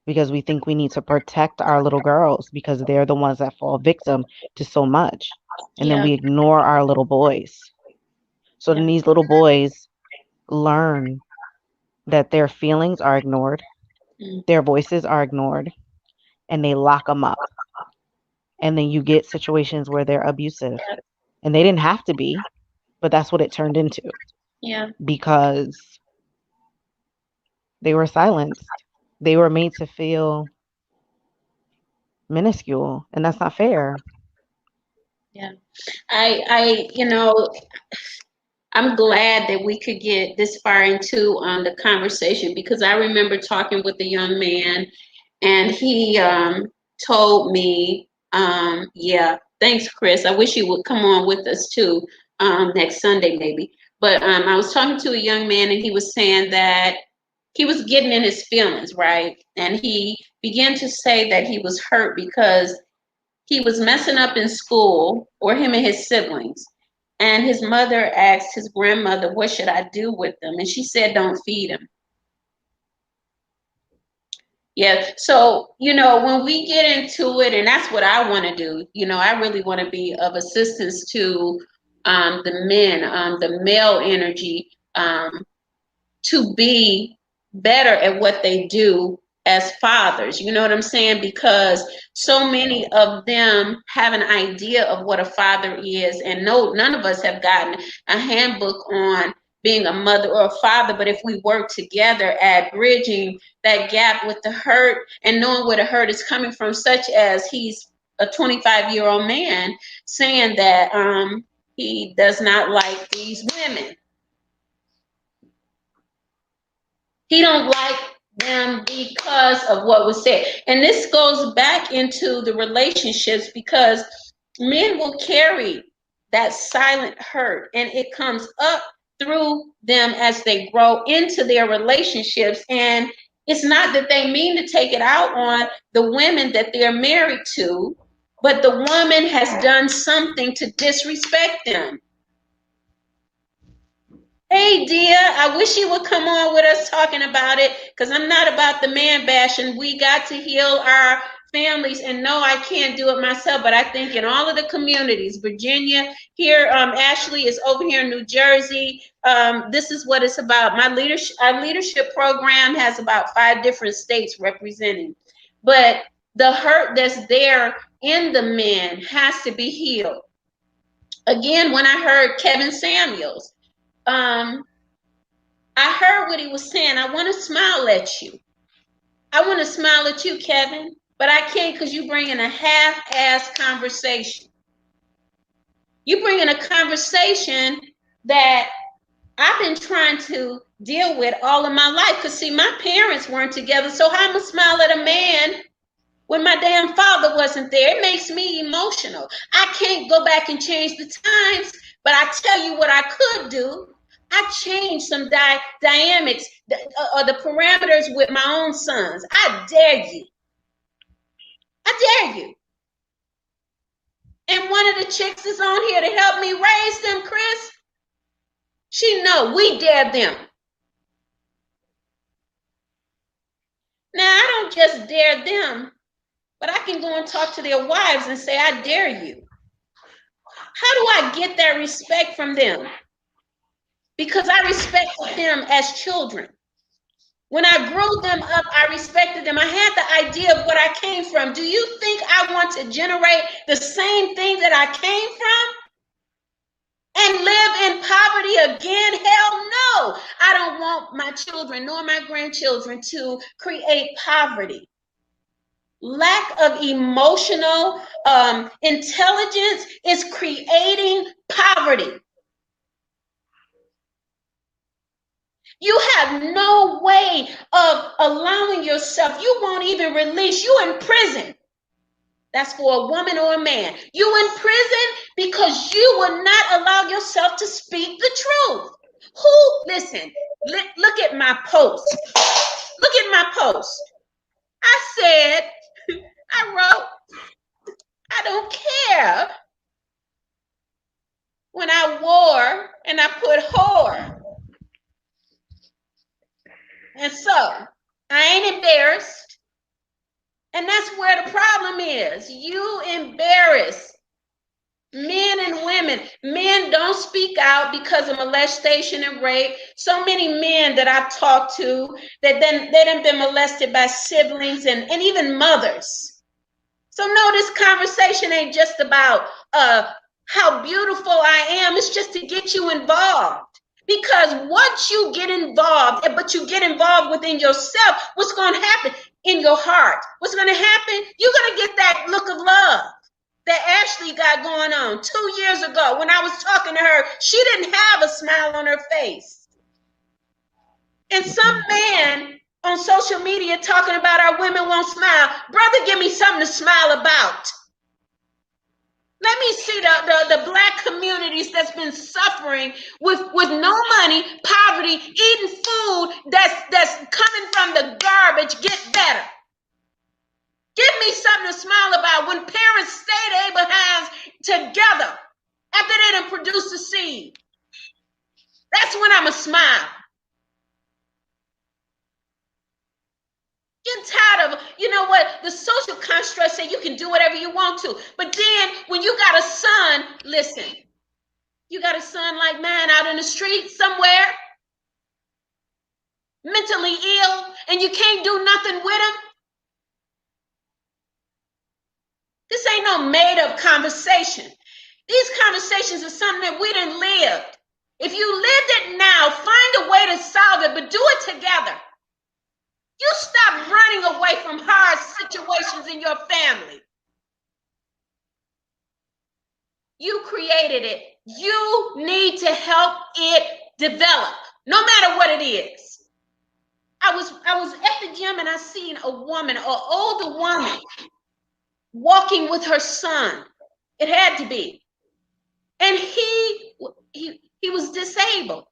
Speaker 2: because we think we need to protect our little girls because they're the ones that fall victim to so much. And then
Speaker 1: Yeah.
Speaker 2: we ignore our little boys. So then
Speaker 1: Yeah.
Speaker 2: these little boys learn that their feelings are ignored,
Speaker 1: Mm.
Speaker 2: their voices are ignored, and they lock them up. And then you get situations where they're abusive. And they didn't have to be, but that's what it turned into
Speaker 1: Yeah.
Speaker 2: because they were silenced. They were made to feel minuscule, and that's not fair.
Speaker 1: Yeah. I, I'm glad that we could get this far into the conversation because I remember talking with a young man and he told me, yeah, thanks, Chris. I wish you would come on with us too next Sunday, maybe. But I was talking to a young man and he was saying that he was getting in his feelings, right? And he began to say that he was hurt because he was messing up in school, or him and his siblings. And his mother asked his grandmother, what should I do with them? And she said, don't feed him. Yeah. So, when we get into it, and that's what I want to do, I really want to be of assistance to the men, the male energy, to be better at what they do as fathers. You know what I'm saying? Because so many of them have an idea of what a father is, and no, none of us have gotten a handbook on being a mother or a father. But if we work together at bridging that gap with the hurt and knowing where the hurt is coming from, such as he's a 25-year-old man saying that he does not like these women. He don't like them because of what was said. And this goes back into the relationships because men will carry that silent hurt and it comes up through them as they grow into their relationships. And it's not that they mean to take it out on the women that they're married to, but the woman has done something to disrespect them. Hey, Dia, I wish you would come on with us talking about it because I'm not about the man bashing. We got to heal our families, and no, I can't do it myself, but I think in all of the communities, Virginia, here, Ashley is over here in New Jersey. This is what it's about. Our leadership program has about 5 different states represented, but the hurt that's there in the men has to be healed. Again, when I heard Kevin Samuels, um, I heard what he was saying. I want to smile at you. I want to smile at you, Kevin, but I can't because you bring in a half-ass conversation. You bring in a conversation that I've been trying to deal with all of my life. Because, see, my parents weren't together, so how am I going to smile at a man when my damn father wasn't there? It makes me emotional. I can't go back and change the times, but I tell you what I could do. I changed some dynamics, the parameters with my own sons. I dare you. I dare you. And one of the chicks is on here to help me raise them, Chris. She know we dare them. Now, I don't just dare them, but I can go and talk to their wives and say, I dare you. How do I get that respect from them? Because I respected them as children. When I grew them up, I respected them. I had the idea of what I came from. Do you think I want to generate the same thing that I came from? And live in poverty again? Hell no. I don't want my children nor my grandchildren to create poverty. Lack of emotional intelligence is creating poverty. You have no way of allowing yourself. You won't even release. You in prison. That's for a woman or a man. You in prison because you will not allow yourself to speak the truth. Listen, look at my post. Look at my post. I said, I wrote, I don't care when I wore and I put whore. And so I ain't embarrassed. And that's where the problem is. You embarrass men and women. Men don't speak out because of molestation and rape. So many men that I've talked to that then they done been molested by siblings and even mothers. So no, this conversation ain't just about how beautiful I am. It's just to get you involved. Because once you get involved, but you get involved within yourself, what's going to happen in your heart? What's going to happen? You're going to get that look of love that Ashley got going on 2 years ago. When I was talking to her, she didn't have a smile on her face. And some man on social media talking about our women won't smile. Brother, give me something to smile about. Let me see the Black communities that's been suffering with no money, poverty, eating food that's coming from the garbage get better. Give me something to smile about when parents stay their behinds together after they done produced a seed. That's when I'm a smile. Getting tired of, you know what, the social construct say you can do whatever you want to. But then when you got a son, listen, you got a son like mine out in the street somewhere, mentally ill, and you can't do nothing with him. This ain't no made-up conversation. These conversations are something that we done lived. If you lived it now, find a way to solve it, but do it together. You stop running away from hard situations in your family. You created it. You need to help it develop, no matter what it is. I was at the gym and I seen a woman, an older woman, walking with her son. It had to be. And he was disabled.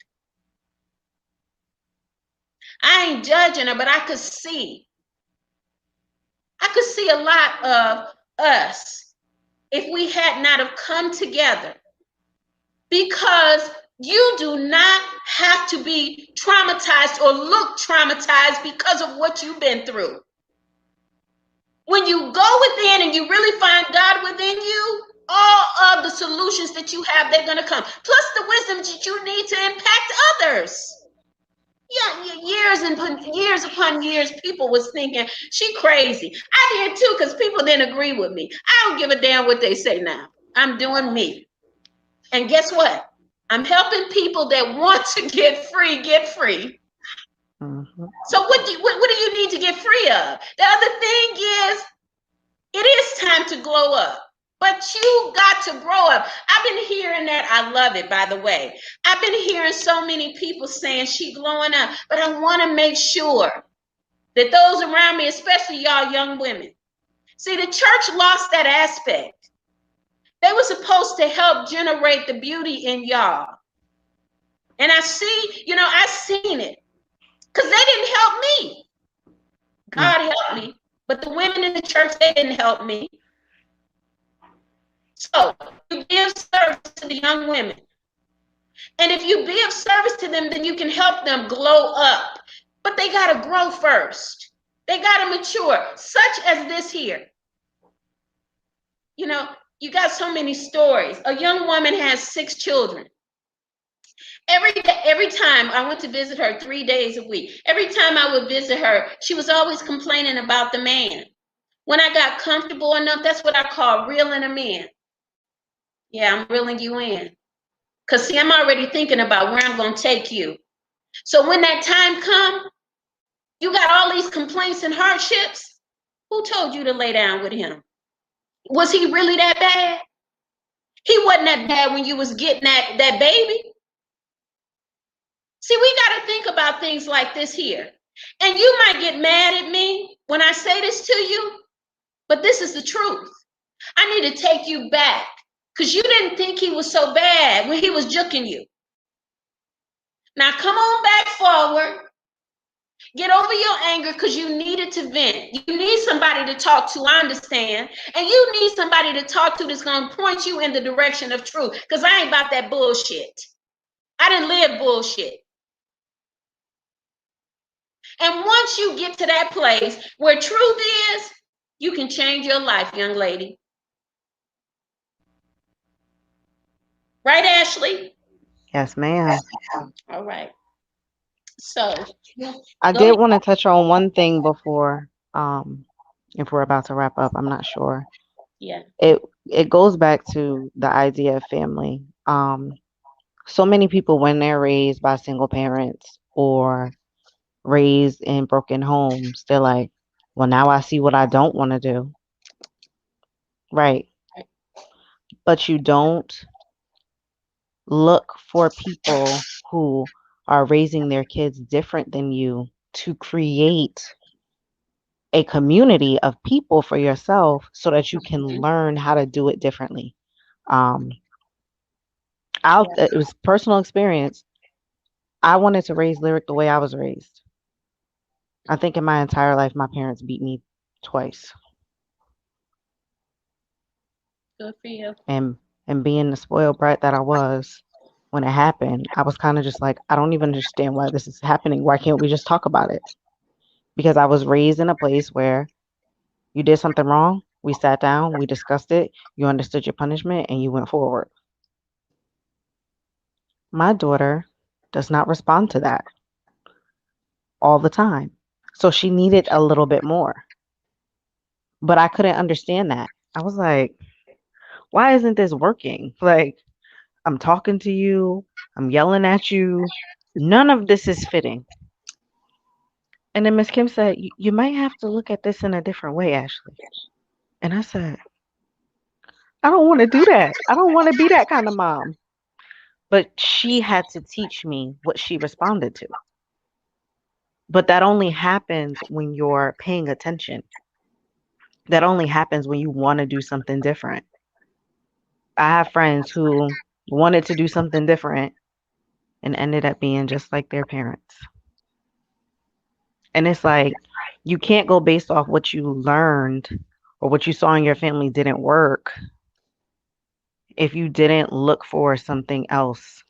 Speaker 1: I ain't judging her, but I could see a lot of us if we had not have come together, because you do not have to be traumatized or look traumatized because of what you've been through. When you go within and you really find God within you, all of the solutions that you have, they're going to come. Plus the wisdom that you need to impact others. Yeah, years upon years, people was thinking, she crazy. I did too, because people didn't agree with me. I don't give a damn what they say now. I'm doing me. And guess what? I'm helping people that want to get free, get free. Mm-hmm. So what do you need to get free of? The other thing is, it is time to glow up. But you got to grow up. I've been hearing that. I love it, by the way. I've been hearing so many people saying she glowing up, but I want to make sure that those around me, especially y'all young women, see, the church lost that aspect. They were supposed to help generate the beauty in y'all. And I see, I seen it, because they didn't help me. God helped me, but the women in the church, they didn't help me. So you give service to the young women. And if you be of service to them, then you can help them glow up. But they got to grow first. They got to mature, such as this here. You got so many stories. A young woman has 6 children. Every time I went to visit her 3 days a week, every time I would visit her, she was always complaining about the man. When I got comfortable enough, that's what I call reeling him in. Yeah, I'm reeling you in. Because, see, I'm already thinking about where I'm going to take you. So when that time comes, you got all these complaints and hardships. Who told you to lay down with him? Was he really that bad? He wasn't that bad when you was getting that baby. See, we got to think about things like this here. And you might get mad at me when I say this to you, but this is the truth. I need to take you back because you didn't think he was so bad when he was juking you. Now come on back forward. Get over your anger because you needed to vent. You need somebody to talk to, I understand. And you need somebody to talk to that's going to point you in the direction of truth because I ain't about that bullshit. I didn't live bullshit. And once you get to that place where truth is, you can change your life, young lady. Right, Ashley?
Speaker 2: Yes, ma'am.
Speaker 1: All right. So
Speaker 2: I
Speaker 1: go
Speaker 2: did
Speaker 1: ahead.
Speaker 2: want to touch on one thing before, if we're about to wrap up. I'm not sure.
Speaker 1: Yeah.
Speaker 2: It goes back to the idea of family. So many people, when they're raised by single parents or raised in broken homes, they're like, well, now I see what I don't want to do. Right. But you don't look for people who are raising their kids different than you to create a community of people for yourself so that you can
Speaker 1: Mhm.
Speaker 2: learn how to do it differently. Um,
Speaker 1: Yeah.
Speaker 2: it was personal experience. I wanted to raise Lyric the way I was raised. I think in my entire life, my parents beat me twice.
Speaker 1: Good for you.
Speaker 2: And being the spoiled brat that I was, when it happened, I was kind of just like, I don't even understand why this is happening. Why can't we just talk about it? Because I was raised in a place where you did something wrong, we sat down, we discussed it, you understood your punishment, and you went forward. My daughter does not respond to that all the time. So she needed a little bit more. But I couldn't understand that. I was like, why isn't this working? Like, I'm talking to you, I'm yelling at you. None of this is fitting. And then Miss Kim said, you might have to look at this in a different way, Ashley. And I said, I don't want to do that. I don't want to be that kind of mom. But she had to teach me what she responded to. But that only happens when you're paying attention. That only happens when you want to do something different. I have friends who wanted to do something different and ended up being just like their parents. And it's like, you can't go based off what you learned or what you saw in your family didn't work if you didn't look for something else,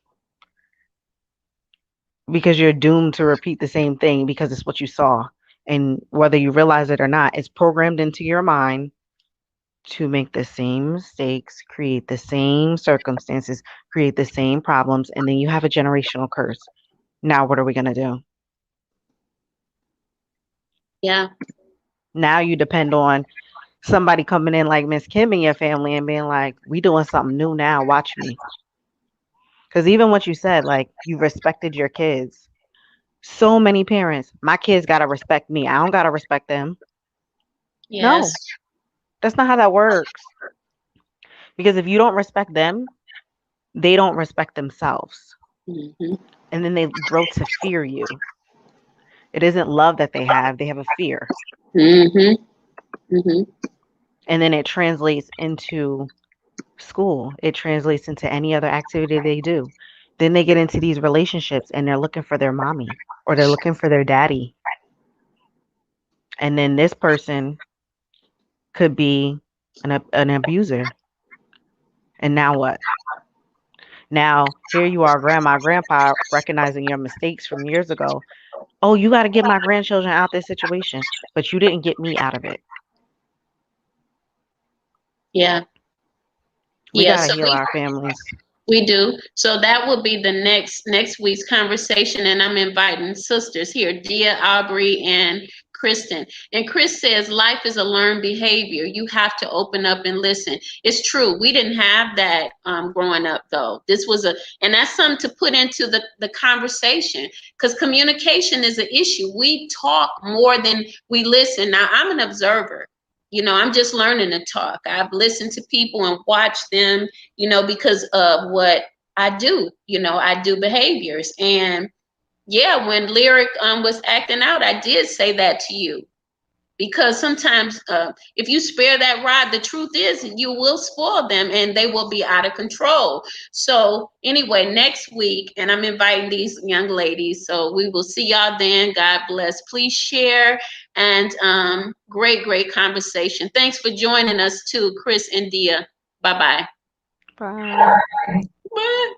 Speaker 2: because you're doomed to repeat the same thing because it's what you saw. And whether you realize it or not, it's programmed into your mind to make the same mistakes, create the same circumstances, create the same problems, and then you have a generational curse. Now, what are we going to do?
Speaker 1: Yeah.
Speaker 2: Now you depend on somebody coming in like Miss Kim in your family and being like, we doing something new now, watch me. Because even what you said, like, you respected your kids. So many parents, my kids got to respect me. I don't got to respect them.
Speaker 1: Yes.
Speaker 2: No, that's not how that works. Because if you don't respect them, they don't respect themselves.
Speaker 1: Mm-hmm.
Speaker 2: And then they grow to fear you. It isn't love that they have a fear.
Speaker 1: Mm-hmm. Mm-hmm.
Speaker 2: And then it translates into school, it translates into any other activity they do. Then they get into these relationships and they're looking for their mommy or they're looking for their daddy. And then this person could be an abuser. And now what? Now, here you are, grandma, grandpa, recognizing your mistakes from years ago. Oh, you got to get my grandchildren out this situation, but you didn't get me out of it.
Speaker 1: Yeah.
Speaker 2: We
Speaker 1: Yeah.
Speaker 2: got to
Speaker 1: So
Speaker 2: heal our families.
Speaker 1: we do. So that will be the next week's conversation, and I'm inviting sisters here, Dia, Aubrey, and Kristen. And Chris says, life is a learned behavior. You have to open up and listen. It's true. We didn't have that growing up, though. This was and that's something to put into the conversation, because communication is an issue. We talk more than we listen. Now, I'm an observer. I'm just learning to talk. I've listened to people and watched them, because of what I do. I do behaviors. And yeah, when Lyric was acting out, I did say that to you, because sometimes if you spare that rod, the truth is you will spoil them and they will be out of control. So anyway, next week, and I'm inviting these young ladies, so we will see y'all then. God bless. Please share, and great conversation. Thanks for joining us too, Chris and Dia. Bye-bye.
Speaker 2: Bye.
Speaker 1: Bye.